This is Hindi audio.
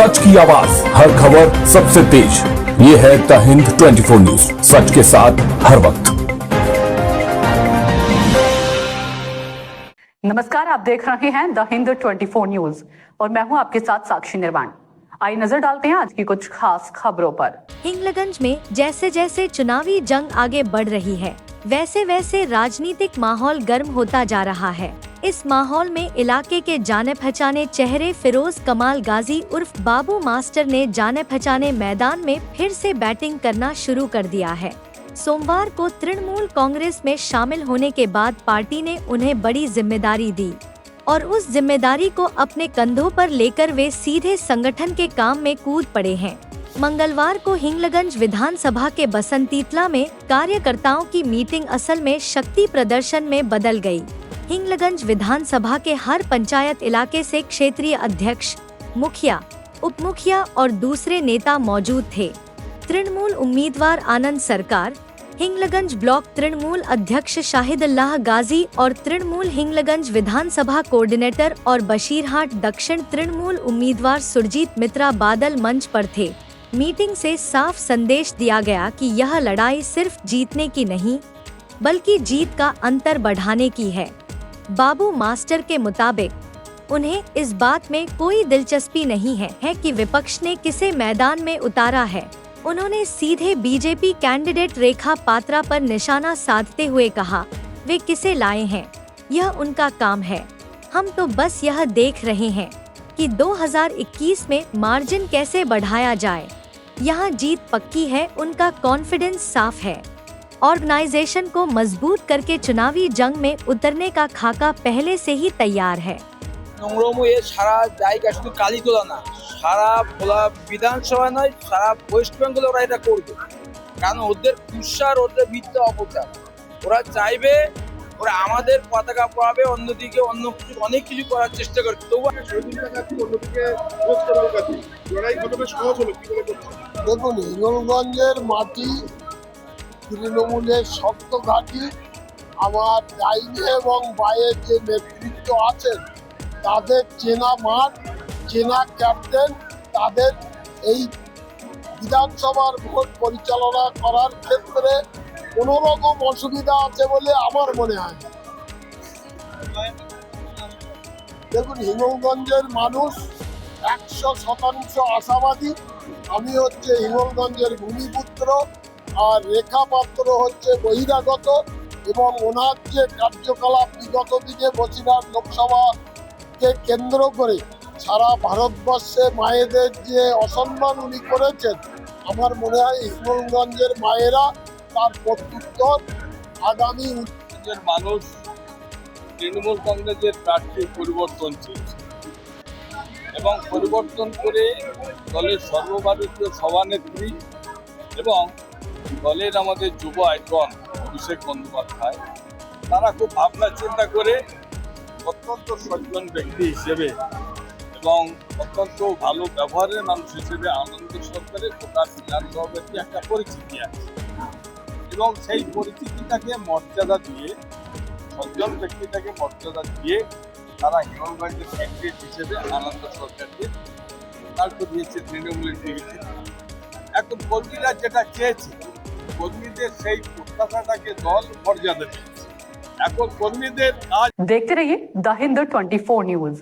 सच की आवाज, हर खबर सबसे तेज। ये है द हिंद 24 न्यूज, सच के साथ हर वक्त। नमस्कार, आप देख रहे हैं द हिंद 24 न्यूज और मैं हूं आपके साथ साक्षी निर्वाण। आइए नजर डालते हैं आज की कुछ खास खबरों पर। हिंगलगंज में जैसे जैसे चुनावी जंग आगे बढ़ रही है, वैसे वैसे राजनीतिक माहौल गर्म होता जा रहा है। इस माहौल में इलाके के जाने पहचाने चेहरे फिरोज कमाल गाजी उर्फ बाबू मास्टर ने जाने पहचाने मैदान में फिर से बैटिंग करना शुरू कर दिया है। सोमवार को तृणमूल कांग्रेस में शामिल होने के बाद पार्टी ने उन्हें बड़ी जिम्मेदारी दी और उस जिम्मेदारी को अपने कंधों पर लेकर वे सीधे संगठन के काम में कूद पड़े हैं। मंगलवार को हिंगलगंज विधानसभा के बसंतीतला में कार्यकर्ताओं की मीटिंग असल में शक्ति प्रदर्शन में बदल गई। हिंगलगंज विधानसभा के हर पंचायत इलाके से क्षेत्रीय अध्यक्ष, मुखिया, उप मुखिया और दूसरे नेता मौजूद थे। तृणमूल उम्मीदवार आनंद सरकार, हिंगलगंज ब्लॉक तृणमूल अध्यक्ष शाहिदुल्लाह गाजी और तृणमूल हिंगलगंज विधानसभा कोऑर्डिनेटर और बशीरहाट दक्षिण तृणमूल उम्मीदवार सुरजीत मित्रा बादल मंच पर थे। मीटिंग से साफ संदेश दिया गया कि यह लड़ाई सिर्फ जीतने की नहीं, बल्कि जीत का अंतर बढ़ाने की है। बाबू मास्टर के मुताबिक उन्हें इस बात में कोई दिलचस्पी नहीं है कि विपक्ष ने किसे मैदान में उतारा है। उन्होंने सीधे बीजेपी कैंडिडेट रेखा पात्रा पर निशाना साधते हुए कहा, वे किसे लाए हैं, यह उनका काम है। हम तो बस यह देख रहे हैं कि 2021 में मार्जिन कैसे बढ़ाया जाए। यहाँ जीत पक्की है, उनका कॉन्फिडेंस साफ है। ऑर्गेनाइजेशन को मजबूत करके चुनावी जंग में उतरने का खाका पहले से ही तैयार है। সারা জায়গা শুধু কালীতলা না, সারা ভোলা বিধানসভা নয়, সারা ওয়েস্ট বেঙ্গলে ওরা এটা করবে। কারণ ওদের কুৎসার, ওদের মিথ্যা অপচার। ওরা চাইবে ওরা আমাদের পতাকা পড়াবে, অন্যদিকে অনেক কিছু করার চেষ্টা করবে। তবু দেখুন, হিঙ্গলগঞ্জের মাটি তৃণমূলের শক্ত ঘাঁটি। আমার ডাইনে এবং বায়ে যে নেতৃত্ব আছেন তাদের চেনা মাঠ, চেনা ক্যাপ্টেন, তাদের এই বিধানসভার ভোট পরিচালনা করার ক্ষেত্রে কোনো রকম অসুবিধা আছে বলে আমার মনে হয়। দেখুন, হিঙ্গলগঞ্জের মানুষ 100% আশাবাদী। আমি হচ্ছে হিঙ্গলগঞ্জের ভূমিপুত্র, আর রেখা পাত্র হচ্ছে বহিরাগত, এবং ওনার যে কার্যকলাপ বিগত দিনে বসিরহাট লোকসভাকে কেন্দ্র করে সারা ভারতবর্ষে মায়েদের যে অসম্মান উনি করেছেন, আমার মনে হয় হিঙ্গলগঞ্জের মায়েরা তার প্রত্যুত্তর আগামী মানুষ তৃণমূল কংগ্রেসের প্রার্থী পরিবর্তন চেয়েছে এবং পরিবর্তন করে দলের সর্বভারতীয় সভানেত্রী এবং দলের আমাদের যুব আইকন অভিষেক বন্দ্যোপাধ্যায়, তারা খুব ভাবনা চিন্তা করে অত্যন্ত সজ্জন ব্যক্তি হিসেবে এবং অত্যন্ত ভালো ব্যবহারের মানুষ হিসেবে আনন্দ সরকারের গোটা বিধানসভাতে একটা পরিচিতি আছে এবং সেই পরিচিতিটাকে মর্যাদা দিয়ে, সজ্জন ব্যক্তিটাকে মর্যাদা দিয়ে তারা হিঙ্গলগঞ্জের ক্যান্ডিডেট হিসেবে আনন্দ সরকারকে দাঁড় করিয়েছে তৃণমূলের টিভিতে। এখন কর্মীরা যেটা চেয়েছে, কর্মীদের সেই প্রত্যাশাটাকে দল মর্যাদা দিয়েছে। এখন কর্মীদের কাজ। देखते रहिए द हिंद 24 न्यूज।